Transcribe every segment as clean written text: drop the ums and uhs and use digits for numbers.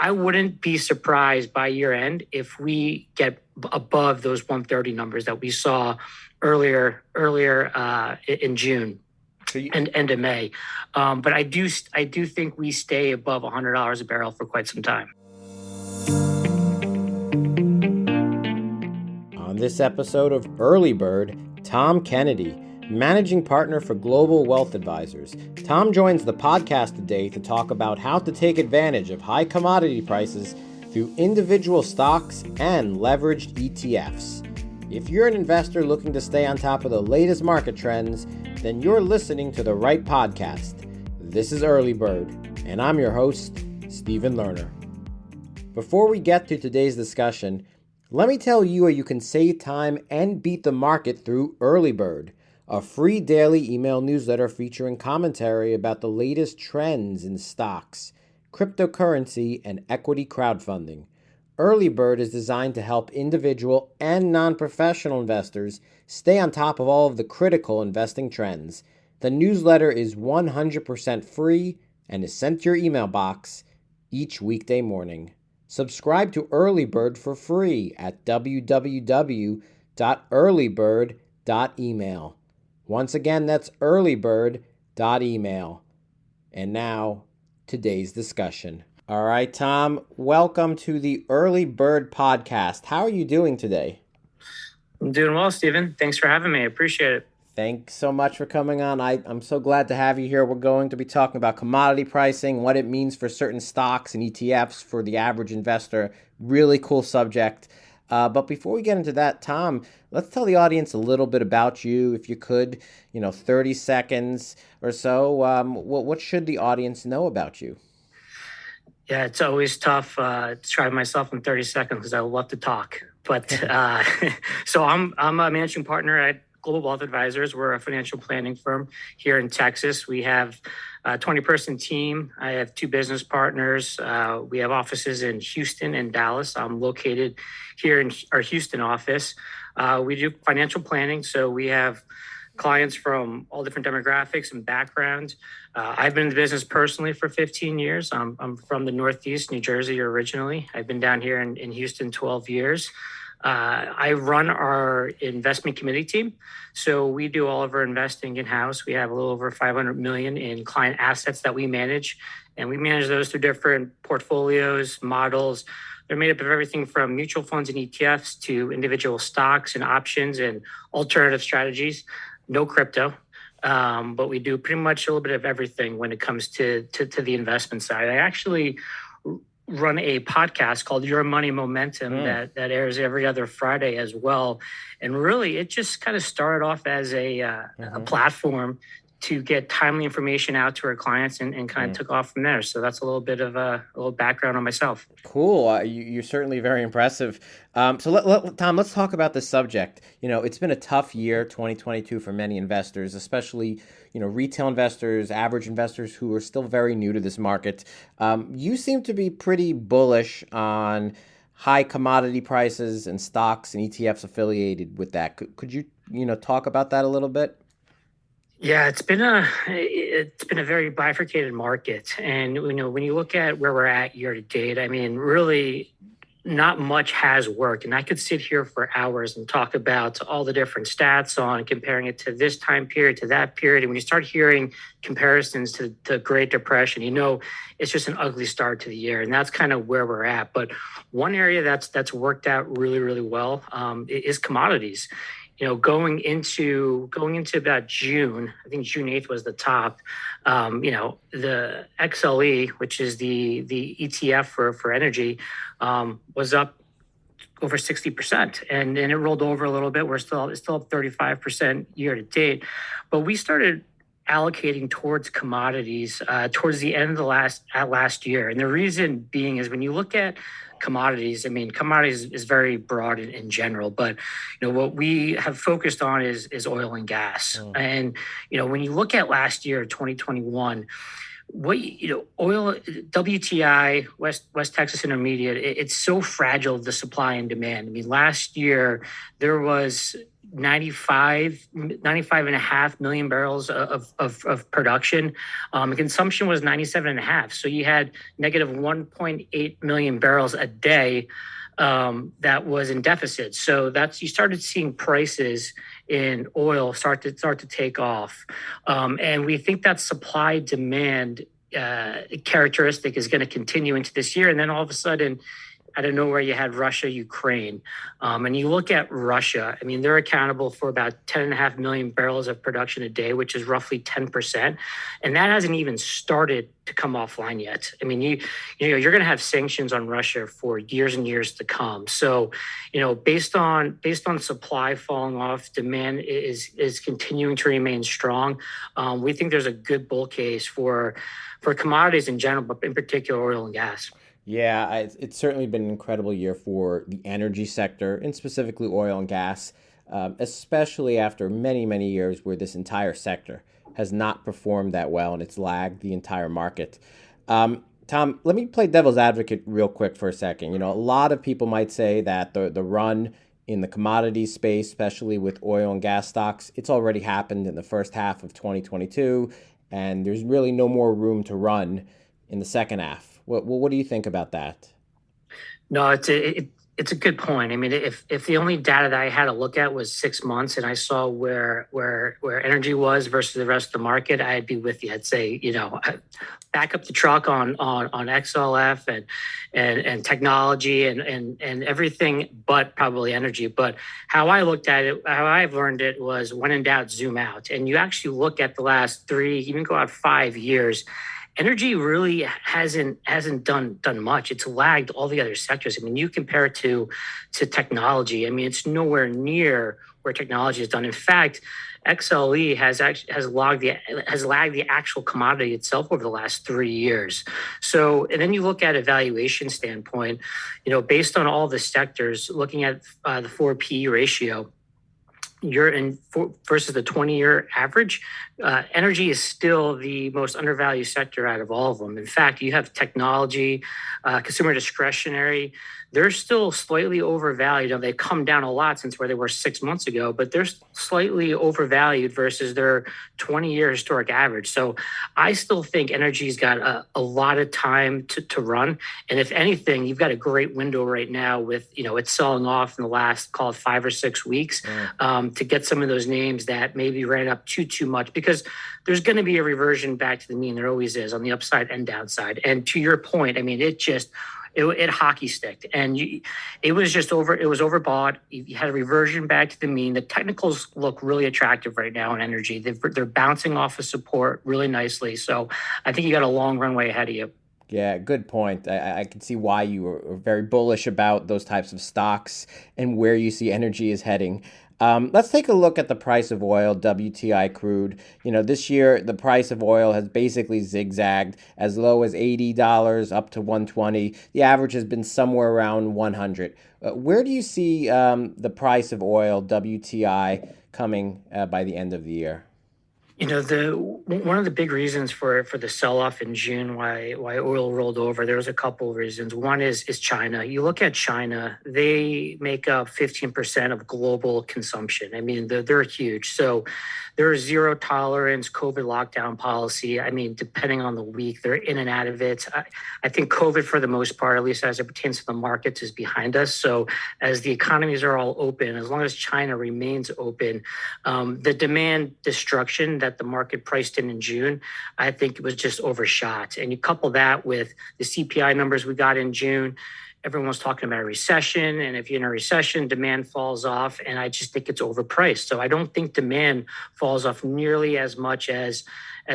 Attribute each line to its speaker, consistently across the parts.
Speaker 1: I wouldn't be surprised by year end if we get above those 130 numbers that we saw earlier in June and end of May. But I do think we stay above $100 a barrel for quite some time.
Speaker 2: On this episode of Early Bird, Tom Kennedy, Managing Partner for Global Wealth Advisors. Tom joins the podcast today to talk about how to take advantage of high commodity prices through individual stocks and leveraged ETFs. If you're an investor looking to stay on top of the latest market trends, then you're listening to the right podcast. This is Early Bird, and I'm your host, Stephen Lerner. Before we get to today's discussion, let me tell you how you can save time and beat the market through Early Bird, a free daily email newsletter featuring commentary about the latest trends in stocks, cryptocurrency, and equity crowdfunding. Early Bird is designed to help individual and non-professional investors stay on top of all of the critical investing trends. The newsletter is 100% free and is sent to your email box each weekday morning. Subscribe to Early Bird for free at www.earlybird.email. Once again, that's earlybird.email. And now, today's discussion. All right, Tom, welcome to the Early Bird podcast. How are you doing today?
Speaker 1: I'm doing well, Stephen. Thanks for having me. I appreciate it.
Speaker 2: Thanks so much for coming on. I'm so glad to have you here. We're going to be talking about commodity pricing, what it means for certain stocks and ETFs for the average investor. Really cool subject. But before we get into that, Tom, let's tell the audience a little bit about you, if you could, 30 seconds or so. What should the audience know about you?
Speaker 1: Yeah, it's always tough to try myself in 30 seconds because I love to talk. But so I'm a managing partner at Global Wealth Advisors. We're a financial planning firm here in Texas. We have a 20-person team. I have two business partners. We have offices in Houston and Dallas. I'm located here in our Houston office. We do financial planning, so we have clients from all different demographics and backgrounds. I've been in the business personally for 15 years. I'm from the Northeast, New Jersey originally. I've been down here in Houston 12 years. I run our investment committee team. So we do all of our investing in-house. We have a little over $500 million in client assets that we manage, and we manage those through different portfolios, models. They're made up of everything from mutual funds and ETFs to individual stocks and options and alternative strategies. No crypto, but we do pretty much a little bit of everything when it comes to the investment side. I actually run a podcast called Your Money Momentum that airs every other Friday as well. And really, it just kind of started off as a platform to get timely information out to our clients and kind of took off from there. So that's a little bit of a little background on myself.
Speaker 2: Cool. You're certainly very impressive. So Tom, let's talk about this subject. It's been a tough year, 2022, for many investors, especially, retail investors, average investors who are still very new to this market. You seem to be pretty bullish on high commodity prices and stocks and ETFs affiliated with that. Could you, talk about that a little bit?
Speaker 1: Yeah, it's been a very bifurcated market, and when you look at where we're at year to date, I mean, really, not much has worked. And I could sit here for hours and talk about all the different stats on comparing it to this time period to that period. And when you start hearing comparisons to the Great Depression, it's just an ugly start to the year, and that's kind of where we're at. But one area that's worked out really, really well is commodities. Going into about June, I think June 8th was the top. The XLE, which is the ETF for energy, was up over 60%, and it rolled over a little bit. It's still up 35% year to date, but we started allocating towards commodities towards the end of last year, and the reason being is when you look at commodities, commodities is very broad in general, but what we have focused on is oil and gas. And when you look at last year, 2021, oil, WTI, West Texas Intermediate, it's so fragile, the supply and demand. Last year there was 95 and a half million barrels of production. Consumption was 97 and a half. So you had negative 1.8 million barrels a day that was in deficit. So you started seeing prices in oil start to take off. And we think that supply demand characteristic is going to continue into this year. And then all of a sudden, out of nowhere, you had Russia, Ukraine. And you look at Russia, I mean, they're accountable for about 10.5 million barrels of production a day, which is roughly 10%. And that hasn't even started to come offline yet. I mean, you're going to have sanctions on Russia for years and years to come. So, based on supply falling off, demand is continuing to remain strong. We think there's a good bull case for commodities in general, but in particular oil and gas.
Speaker 2: Yeah, it's certainly been an incredible year for the energy sector and specifically oil and gas, especially after many, many years where this entire sector has not performed that well and it's lagged the entire market. Tom, let me play devil's advocate real quick for a second. A lot of people might say that the run in the commodities space, especially with oil and gas stocks, it's already happened in the first half of 2022, and there's really no more room to run in the second half. What do you think about that?
Speaker 1: No, it's a good point. I mean, if the only data that I had to look at was 6 months, and I saw where energy was versus the rest of the market, I'd be with you. I'd say, back up the truck on XLF and technology and everything, but probably energy. But how I looked at it, how I've learned it was when in doubt, zoom out. And you actually look at the last 3, even go out 5 years. Energy really hasn't done much. It's lagged all the other sectors. I mean, you compare it to technology. I mean, it's nowhere near where technology has done. In fact, XLE has lagged the actual commodity itself over the last 3 years. So, and then you look at a valuation standpoint, based on all the sectors, looking at the 4 PE ratio. Versus the 20-year average, energy is still the most undervalued sector out of all of them. In fact, you have technology, consumer discretionary. They're still slightly overvalued. They've come down a lot since where they were 6 months ago, but they're slightly overvalued versus their 20-year historic average. So I still think energy's got a lot of time to run. And if anything, you've got a great window right now with, it's selling off in the last, call it 5 or 6 weeks, to get some of those names that maybe ran up too much, because there's going to be a reversion back to the mean. There always is on the upside and downside. And to your point, I mean, it hockey sticked, and it was overbought. You had a reversion back to the mean. The technicals look really attractive right now in energy. They're bouncing off of support really nicely. So I think you got a long runway ahead of you.
Speaker 2: Yeah, good point. I can see why you are very bullish about those types of stocks and where you see energy is heading. Let's take a look at the price of oil, WTI crude. This year, the price of oil has basically zigzagged as low as $80 up to $120. The average has been somewhere around $100. Where do you see the price of oil, WTI, coming by the end of the year?
Speaker 1: One of the big reasons for the sell-off in June, why oil rolled over, there was a couple of reasons. One is China. You look at China, they make up 15% of global consumption. I mean, they're huge. So there's zero tolerance COVID lockdown policy. I mean, depending on the week, they're in and out of it. I think COVID, for the most part, at least as it pertains to the markets, is behind us. So as the economies are all open, as long as China remains open, the demand destruction that the market priced in June, I think it was just overshot. And you couple that with the CPI numbers we got in June, everyone was talking about a recession. And if you're in a recession, demand falls off. And I just think it's overpriced. So I don't think demand falls off nearly as much as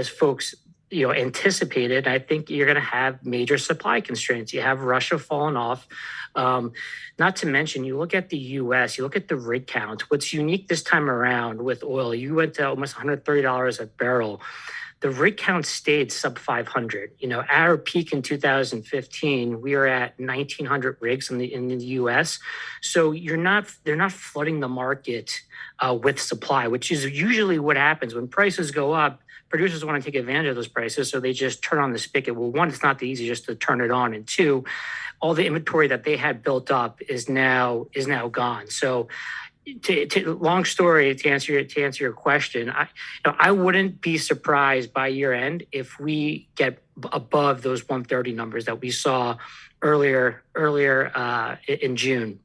Speaker 1: folks anticipated. I think you're going to have major supply constraints. You have Russia falling off. Not to mention, you look at the U.S., you look at the rig count. What's unique this time around with oil, you went to almost $130 a barrel. The rig count stayed sub 500. At our peak in 2015, we are at 1,900 rigs in the U.S. So they're not flooding the market with supply, which is usually what happens when prices go up. Producers want to take advantage of those prices, so they just turn on the spigot. Well, one, it's not that easy just to turn it on, and two, all the inventory that they had built up is now gone. So long story to answer your question, I wouldn't be surprised by year end if we get above those 130 numbers that we saw earlier in June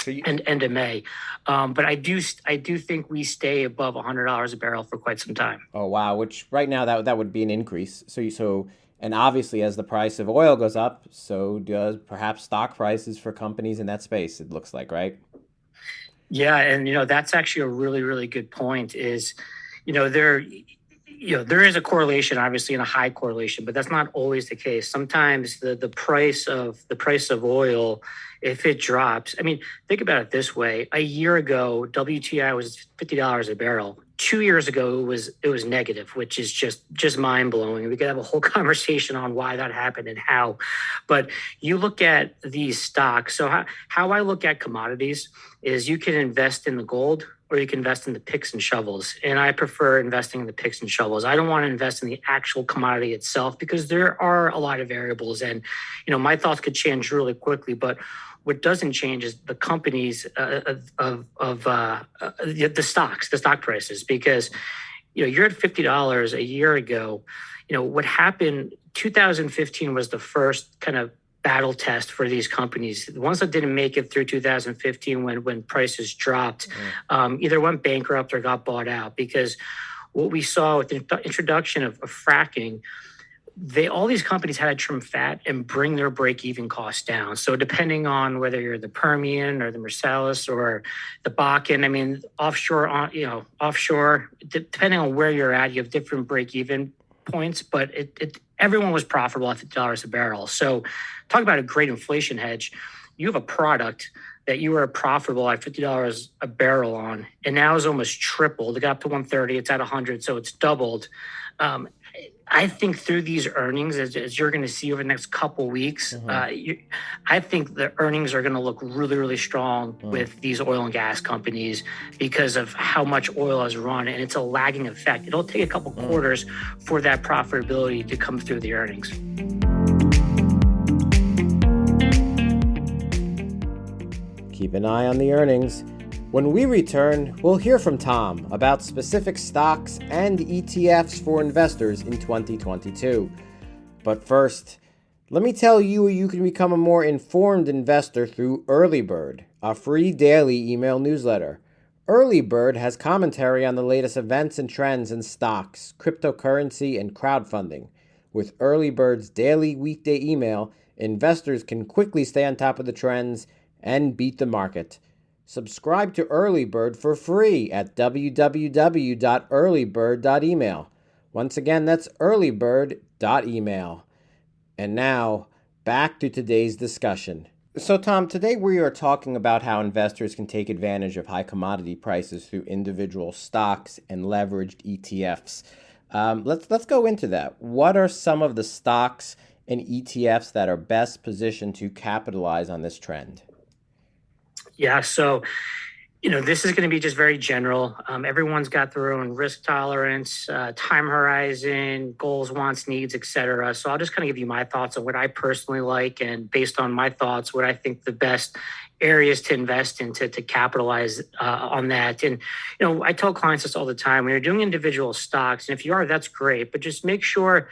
Speaker 1: and end of May. But I do think we stay above $100 a barrel for quite some time.
Speaker 2: Oh wow! Which right now that would be an increase. And obviously as the price of oil goes up, so does perhaps stock prices for companies in that space. It looks like, right?
Speaker 1: Yeah, and that's actually a really, really good point. Is there there is a correlation, obviously, and a high correlation, but that's not always the case. Sometimes the price of oil, if it drops, I mean, think about it this way: a year ago, WTI was $50 a barrel. 2 years ago, it was negative, which is just mind blowing. We could have a whole conversation on why that happened and how. But you look at these stocks. So how I look at commodities is you can invest in the gold or you can invest in the picks and shovels. And I prefer investing in the picks and shovels. I don't want to invest in the actual commodity itself because there are a lot of variables and, my thoughts could change really quickly. But what doesn't change is the companies the stocks, the stock prices, because, you're at $50 a year ago. What happened, 2015 was the first kind of battle test for these companies. The ones that didn't make it through 2015 when prices dropped, either went bankrupt or got bought out, because what we saw with the introduction of fracking, all these companies had to trim fat and bring their break-even costs down. So depending on whether you're the Permian or the Marcellus or the Bakken, I mean, offshore, depending on where you're at, you have different break-even points, but everyone was profitable at $50 a barrel. So talk about a great inflation hedge. You have a product that you were profitable at $50 a barrel on, and now is almost tripled. It got up to 130, it's at 100, so it's doubled. I think through these earnings, as you're going to see over the next couple weeks, I think the earnings are going to look really, really strong with these oil and gas companies because of how much oil has run, and it's a lagging effect. It'll take a couple quarters for that profitability to come through the earnings.
Speaker 2: Keep an eye on the earnings. When we return, we'll hear from Tom about specific stocks and ETFs for investors in 2022. But first, let me tell you you can become a more informed investor through Early Bird, a free daily email newsletter. Early Bird has commentary on the latest events and trends in stocks, cryptocurrency, and crowdfunding. With Early Bird's daily weekday email, investors can quickly stay on top of the trends and beat the market. Subscribe to Early Bird for free at www.earlybird.email. Once again, that's earlybird.email. And now, back to today's discussion. So, Tom, today we are talking about how investors can take advantage of high commodity prices through individual stocks and leveraged ETFs. Let's go into that. What are some of the stocks and ETFs that are best positioned to capitalize on this trend?
Speaker 1: Yeah, so, this is going to be just very general. Everyone's got their own risk tolerance, time horizon, goals, wants, needs, etc. So I'll just kind of give you my thoughts on what I personally like, and based on my thoughts, what I think the best areas to invest in to capitalize on that. And, I tell clients this all the time. When you're doing individual stocks, and if you are, that's great, but just make sure,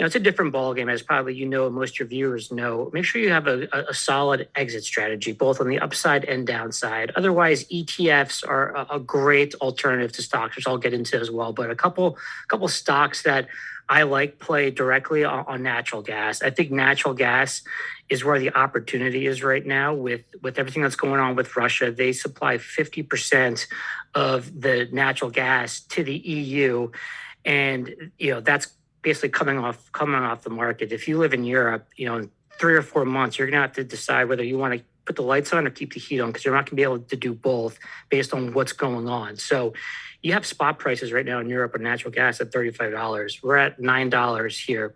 Speaker 1: it's a different ballgame, as probably most of your viewers know. Make sure you have a solid exit strategy, both on the upside and downside. Otherwise, ETFs are a great alternative to stocks, which I'll get into as well. But a couple stocks that I like play directly on natural gas. I think natural gas is where the opportunity is right now with everything that's going on with Russia. They supply 50% of the natural gas to the EU, and that's basically coming off the market. If you live in Europe, in 3 or 4 months, you're going to have to decide whether you want to put the lights on or keep the heat on, because you're not going to be able to do both based on what's going on. So you have spot prices right now in Europe of natural gas at $35. We're at $9 here.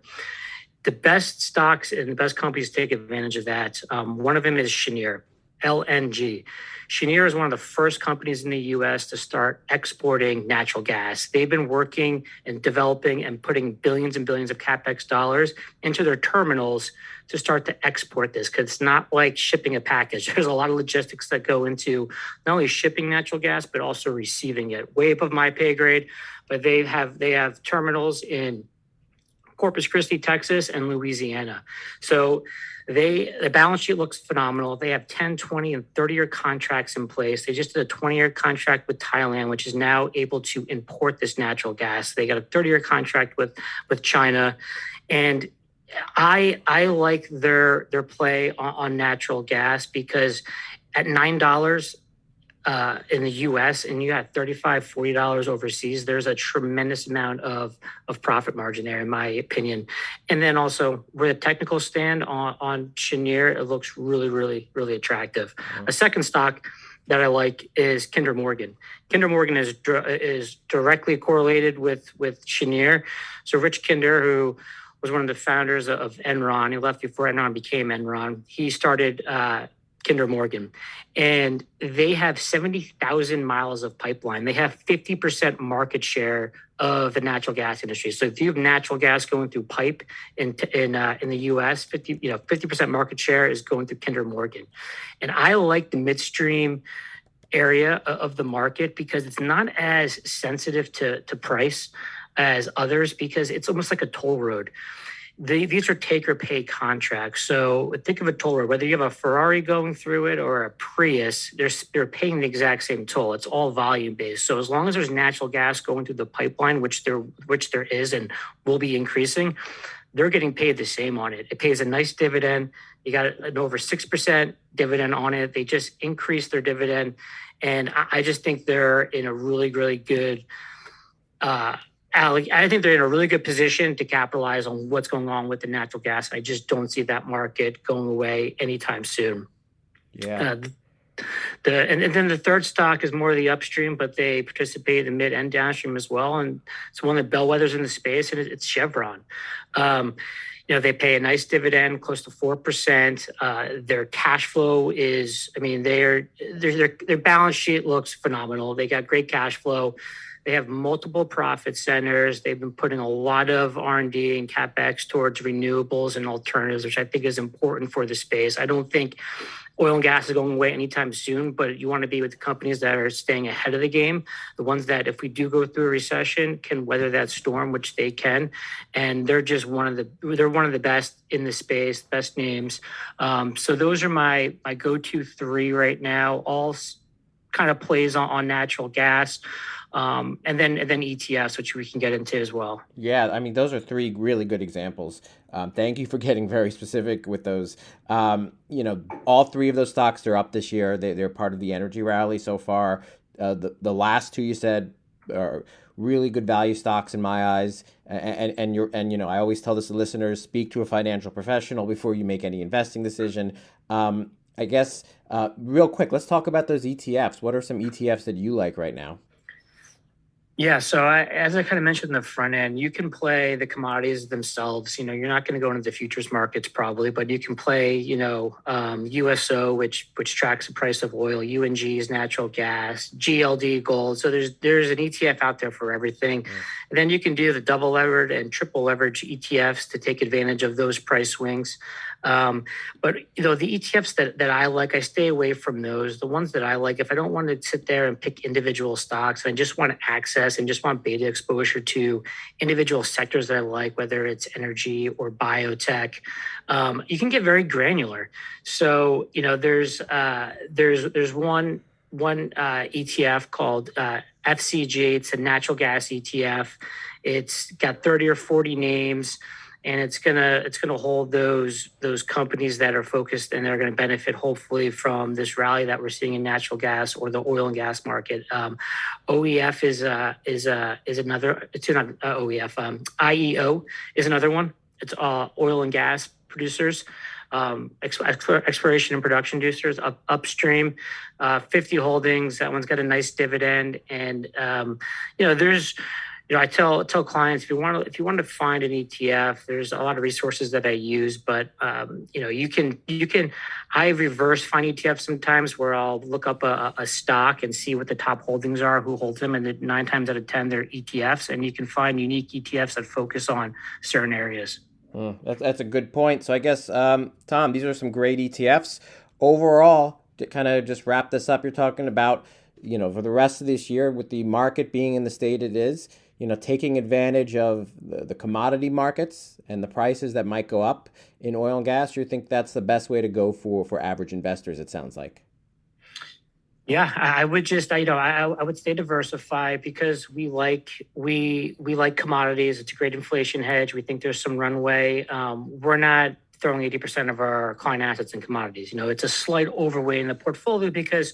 Speaker 1: The best stocks and the best companies take advantage of that. One of them is Cheniere, LNG. Cheniere is one of the first companies in the U.S. to start exporting natural gas. They've been working and developing and putting billions and billions of CapEx dollars into their terminals to start to export this, because it's not like shipping a package. There's a lot of logistics that go into not only shipping natural gas, but also receiving it. Way above my pay grade, but they have terminals in Corpus Christi, Texas, and Louisiana. So the balance sheet looks phenomenal. They have 10, 20, and 30-year contracts in place. They just did a 20-year contract with Thailand, which is now able to import this natural gas. They got a 30-year contract with China. And I like their play on natural gas, because at $9 in the US and you got $35, $40 overseas, there's a tremendous amount of profit margin there, in my opinion. And then also where the technical stand on Cheniere, it looks really, really, really attractive. A second stock that I like is Kinder Morgan. Kinder Morgan is directly correlated with Cheniere. So Rich Kinder, who was one of the founders of Enron, he left before Enron became Enron. He started Kinder Morgan, and they have 70,000 miles of pipeline. They have 50% market share of the natural gas industry. So if you have natural gas going through pipe in the US, 50% market share is going through Kinder Morgan. And I like the midstream area of the market because it's not as sensitive to price as others, because it's almost like a toll road. These are take or pay contracts. So think of a toll road, whether you have a Ferrari going through it or a Prius, they're paying the exact same toll. It's all volume based. So as long as there's natural gas going through the pipeline, which there is and will be increasing, they're getting paid the same on it. It pays a nice dividend. You got an over 6% dividend on it. They just increased their dividend. And I just think they're in a really, really good I think they're in a really good position to capitalize on what's going on with the natural gas. I just don't see that market going away anytime soon.
Speaker 2: Yeah.
Speaker 1: And then the third stock is more of the upstream, but they participate in mid and downstream as well. And it's one of the bellwethers in the space, and it's Chevron. They pay a nice dividend, close to 4%. Their cash flow is, their balance sheet looks phenomenal. They got great cash flow. They have multiple profit centers. They've been putting a lot of R&D and CapEx towards renewables and alternatives, which I think is important for the space. I don't think oil and gas is going away anytime soon, but you want to be with the companies that are staying ahead of the game, the ones that if we do go through a recession can weather that storm, which they can. And they're just one of the best in the space, best names. So those are my go-to three right now, all kind of plays on natural gas. And then ETFs, which we can get into as well.
Speaker 2: Yeah, those are three really good examples. Thank you for getting very specific with those. All three of those stocks, they're up this year. They're part of the energy rally so far. The last two you said are really good value stocks in my eyes. And I always tell this to listeners: speak to a financial professional before you make any investing decision. I guess real quick, let's talk about those ETFs. What are some ETFs that you like right now?
Speaker 1: Yeah, so as I kind of mentioned in the front end, you can play the commodities themselves. You're not going to go into the futures markets probably, but you can play, USO, which tracks the price of oil, UNG is natural gas, GLD gold. So there's an ETF out there for everything. Mm-hmm. And then you can do the double levered and triple leverage ETFs to take advantage of those price swings. But the ETFs that I like, I stay away from those. The ones that I like, if I don't want to sit there and pick individual stocks, and I just want access and just want beta exposure to individual sectors that I like, whether it's energy or biotech, you can get very granular. So there's one ETF called FCG. It's a natural gas ETF. It's got 30 or 40 names. And it's gonna hold those companies that are focused and they're gonna benefit hopefully from this rally that we're seeing in natural gas or the oil and gas market. OEF is another. It's not OEF. IEO is another one. It's oil and gas producers, exploration and production producers, upstream. 50 holdings. That one's got a nice dividend, and there's. I tell clients if you want to find an ETF, there's a lot of resources that I use, but you can. I reverse find ETFs sometimes where I'll look up a stock and see what the top holdings are, who holds them, and 9 times out of 10 they're ETFs, and you can find unique ETFs that focus on certain areas.
Speaker 2: That's a good point. So I guess, Tom, these are some great ETFs. Overall, to kind of just wrap this up, you're talking about, for the rest of this year, with the market being in the state it is, taking advantage of the commodity markets and the prices that might go up in oil and gas. You think that's the best way to go for average investors, it sounds like.
Speaker 1: Yeah, I would just, I would stay diversified because we like commodities. It's a great inflation hedge. We think there's some runway. We're not throwing 80% of our client assets in commodities. It's a slight overweight in the portfolio because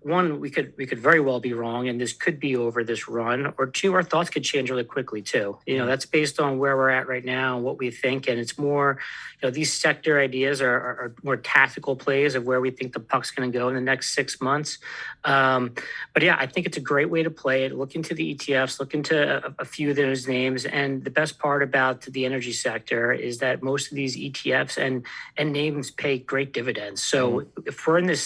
Speaker 1: one, we could very well be wrong, and this could be over this run, or two, our thoughts could change really quickly too. That's based on where we're at right now and what we think, and it's more, these sector ideas are more tactical plays of where we think the puck's going to go in the next 6 months. But yeah, I think it's a great way to play it. Look into the ETFs, look into a few of those names, and the best part about the energy sector is that most of these ETFs and names pay great dividends. So if we're in this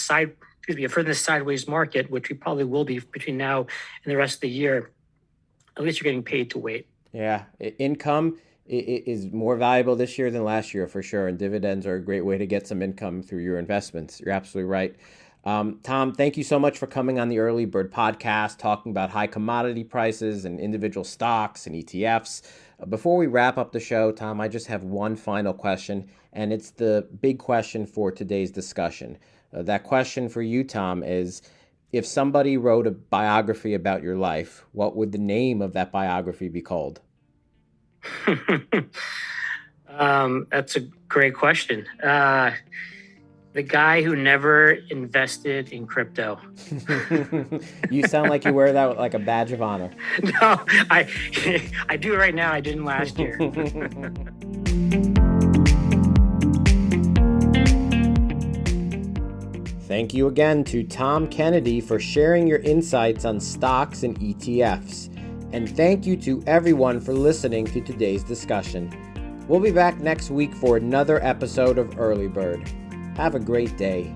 Speaker 1: sideways market, which we probably will be between now and the rest of the year, at least you're getting paid to wait.
Speaker 2: Yeah, income is more valuable this year than last year for sure, and dividends are a great way to get some income through your investments. You're absolutely right. Tom, thank you so much for coming on the Early Bird podcast, talking about high commodity prices and individual stocks and ETFs. Before we wrap up the show, Tom, I just have one final question, and it's the big question for today's discussion. That question for you, Tom, is if somebody wrote a biography about your life, what would the name of that biography be called?
Speaker 1: That's a great question. The guy who never invested in crypto.
Speaker 2: You sound like you wear that like a badge of honor.
Speaker 1: No, I do right now. I didn't last year.
Speaker 2: Thank you again to Tom Kennedy for sharing your insights on stocks and ETFs. And thank you to everyone for listening to today's discussion. We'll be back next week for another episode of Early Bird. Have a great day.